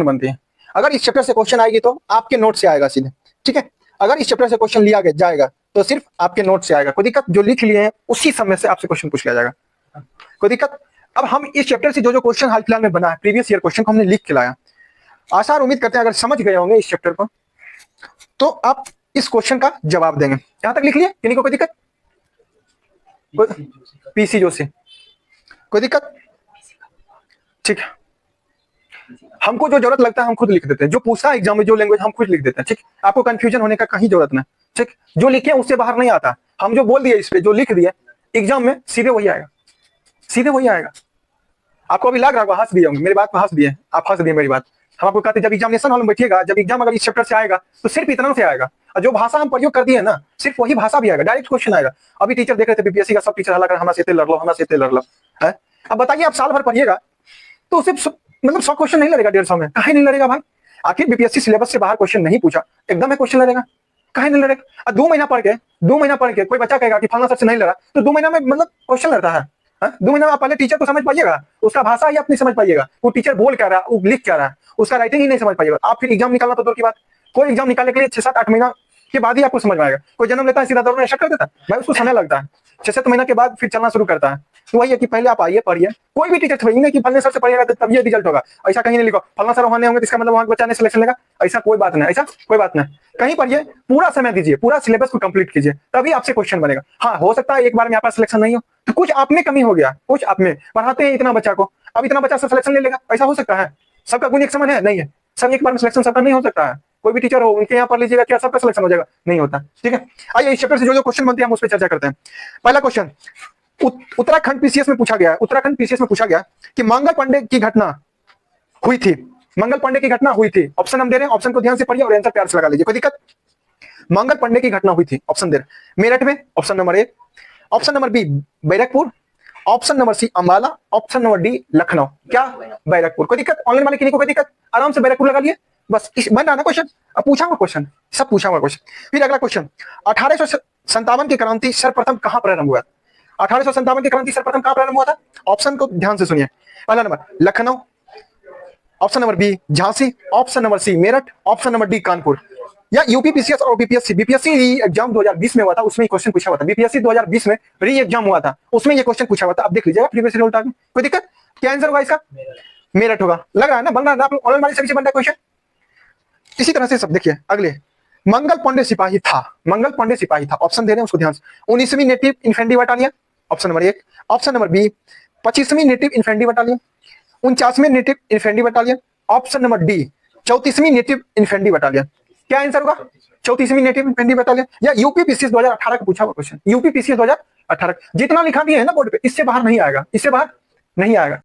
बनती है। अगर इस चैप्टर से क्वेश्चन आएगी तो आपके नोट से आएगा सीधे, ठीक है। अगर इस चैप्टर से क्वेश्चन लिया जाएगा तो सिर्फ आपके नोट से आएगा। कोई दिक्कत, जो लिख लिए हैं उसी समय से आपसे क्वेश्चन पूछ लिया जाएगा, कोई दिक्कत। अब हम इस चैप्टर से जो क्वेश्चन हाल फिलहाल में बना है, प्रीवियस ईयर क्वेश्चन को हमने लिख के लाया। आशा और उम्मीद करते हैं अगर समझ गए होंगे इस चैप्टर को तो आप इस क्वेश्चन का जवाब देंगे। यहां तक लिख लिए, किन्हीं को कोई दिक्कत? पीसी जोशी, कोई दिक्कत? ठीक है, हमको जो जरूरत लगता है हम खुद लिख देते हैं। जो पूछा एग्जाम में जो लैंग्वेज हम खुद लिख देते हैं, ठीक। आपको कंफ्यूजन होने का कहीं जरूरत नहीं, ठीक। जो लिखे उससे बाहर नहीं आता। हम जो बोल दिए इस पे, जो लिख दिए एग्जाम में सीधे वही आएगा, सीधे वही आएगा। आपको अभी लग रहा होगा, हंस दिए होंगे मेरी बात पर, हंस दिए आप, हंस दिए मेरी बात। हम आपको कहते जब एग्जामिनेशन हॉल में बैठिएगा, जब एग्जाम अगर इस चैप्टर से आएगा तो सिर्फ इतना से आएगा। और जो भाषा हम प्रयोग कर दिए ना, सिर्फ वही भाषा भी आएगा, डायरेक्ट क्वेश्चन आएगा। अभी टीचर देख रहे थे बीपीएससी का, सब टीचर हल्ला कर हमारे से लड़ लो, हमारे से लड़ लो है। अब बताइए, आप साल भर पढ़िएगा तो सिर्फ मतलब 100 क्वेश्चन नहीं लड़ेगा, 150 में कहीं नहीं लड़ेगा भाई। आखिर बीपीएससी सिलेबस से बाहर क्वेश्चन नहीं पूछा, एकदम में क्वेश्चन लड़ेगा, कहीं नहीं लड़ेगा। 2 महीना पढ़ के कोई बच्चा कहेगा कि फलना सर से नहीं लड़ा, तो 2 महीना में मतलब क्वेश्चन लड़ता है। 2 महीना में आप पहले टीचर को समझ पाइएगा, उसका भाषा ही आप नहीं समझ पाइएगा, वो टीचर बोल क्या रहा है, वो लिख क्या रहा है, उसका राइटिंग ही नहीं समझ पाइएगा। आप फिर एग्जाम निकालना तो दूर की बात, कोई एग्जाम निकालने के लिए 6-7-8 महीना के बाद ही आपको समझ में आएगा। कोई जन्म लेता है सीधा दौड़ में शक कर देता है भाई, उसको समय लगता है। 6-7 महीना के बाद फिर चलना शुरू करता है। तो वही है कि पहले आप आइए, पढ़िए। कोई भी टीचर थोड़ी नहीं कि फलने सर से पढ़िएगा तो तब ये रिजल्ट होगा, ऐसा कहीं नहीं लिखो। फलना सर वहां नहीं होंगे तो इसका मतलब वहां बच्चा ने सिलेक्शन लेगा, ऐसा कोई बात नहीं, ऐसा कोई बात नहीं। कहीं पढ़िए, पूरा समय दीजिए, पूरा सिलेबस को कंप्लीट कीजिए, तभी आपसे क्वेश्चन बनेगा। हाँ, हो सकता है एक बार में आपका सिलेक्शन नहीं हो, तो कुछ आप में कमी हो गया, कुछ आप में पढ़ाते हैं इतना बच्चा को, अब इतना बच्चा से सिलेक्शन ले लेगा, ऐसा हो सकता है। सबका गुण एक समान है नहीं है, सब एक बार में सिलेक्शन सबका नहीं हो सकता है। कोई भी टीचर हो उनके यहाँ पढ़ लीजिएगा, क्या सबका सिलेक्शन हो जाएगा? नहीं होता, ठीक है। आइए इस चैप्टर से जो क्वेश्चन बनते हैं हम उस पर चर्चा करते हैं। पहला क्वेश्चन उत्तराखंड पीसीएस में पूछा गया है। उत्तराखंड पीसीएस में पूछा गया कि मंगल पांडे की घटना हुई थी, मंगल पांडे की घटना हुई थी। ऑप्शन हम दे रहे हैं, ऑप्शन को ध्यान से पढ़िए और आंसर प्यार से लगा लीजिए, कोई दिक्कत? मंगल पांडे की घटना हुई थी, ऑप्शन दे रहे मेरठ में, option number A, option number B Barrackpore, option number C Ambala, option number D Lucknow. क्या? बैरकपुर। कोई दिक्कत? ऑनलाइन वाले किसी को कोई दिक्कत? आराम से बैरकपुर लगा लिए, बस बन रहा ना क्वेश्चन। अब पूछा हुआ क्वेश्चन, सब पूछा हुआ क्वेश्चन। फिर अगला क्वेश्चन, 1857 की क्रांति सर्वप्रथम कहां प्रारंभ हुआ? 1857 की क्रांति सर्वप्रथम कहां प्रारंभ हुआ था? ऑप्शन को ध्यान से सुनिए। पहला number Lucknow, option number B Jhansi, option number C Meerut, option number D Kanpur. या यूपी पीसीएस और बीपीएससी, बीपीएससी एग्जाम 2020 में हुआ था, उसमें क्वेश्चन पूछा हुआ था। बीपीएससी 2020 में री एग्जाम हुआ था, उसमें ये क्वेश्चन पूछा हुआ था। अब देख लीजिएगा प्रीवियस रिजल्ट आगे, कोई दिक्कत? क्या आंसर होगा इसका? मेरठ होगा। लग रहा है ना, बन रहा है ना, आप ऑनलाइन वाले से बन रहा है क्वेश्चन। इसी तरह से सब देखिए अगले, मंगल पांडे सिपाही था, मंगल पांडे सिपाही था। ऑप्शन दे रहे हैं उसको ध्यान से। 19वीं native infantry battalion, option number 1, option number B 25वीं नेटिव इन्फेंट्री बटालियन, 49वीं native infantry battalion, option number D 34वीं नेटिव इन्फेंट्री बटालियन। क्या आंसर होगा? 34वीं नेटिव इन्फेंट्री बटालियन। या यूपी पीसीएस 2018 का पूछा हुआ क्वेश्चन, यूपी पीसीएस 2018 जितना लिखा दिया है ना बोर्ड पे, इससे बाहर नहीं आएगा, इससे बाहर नहीं आएगा।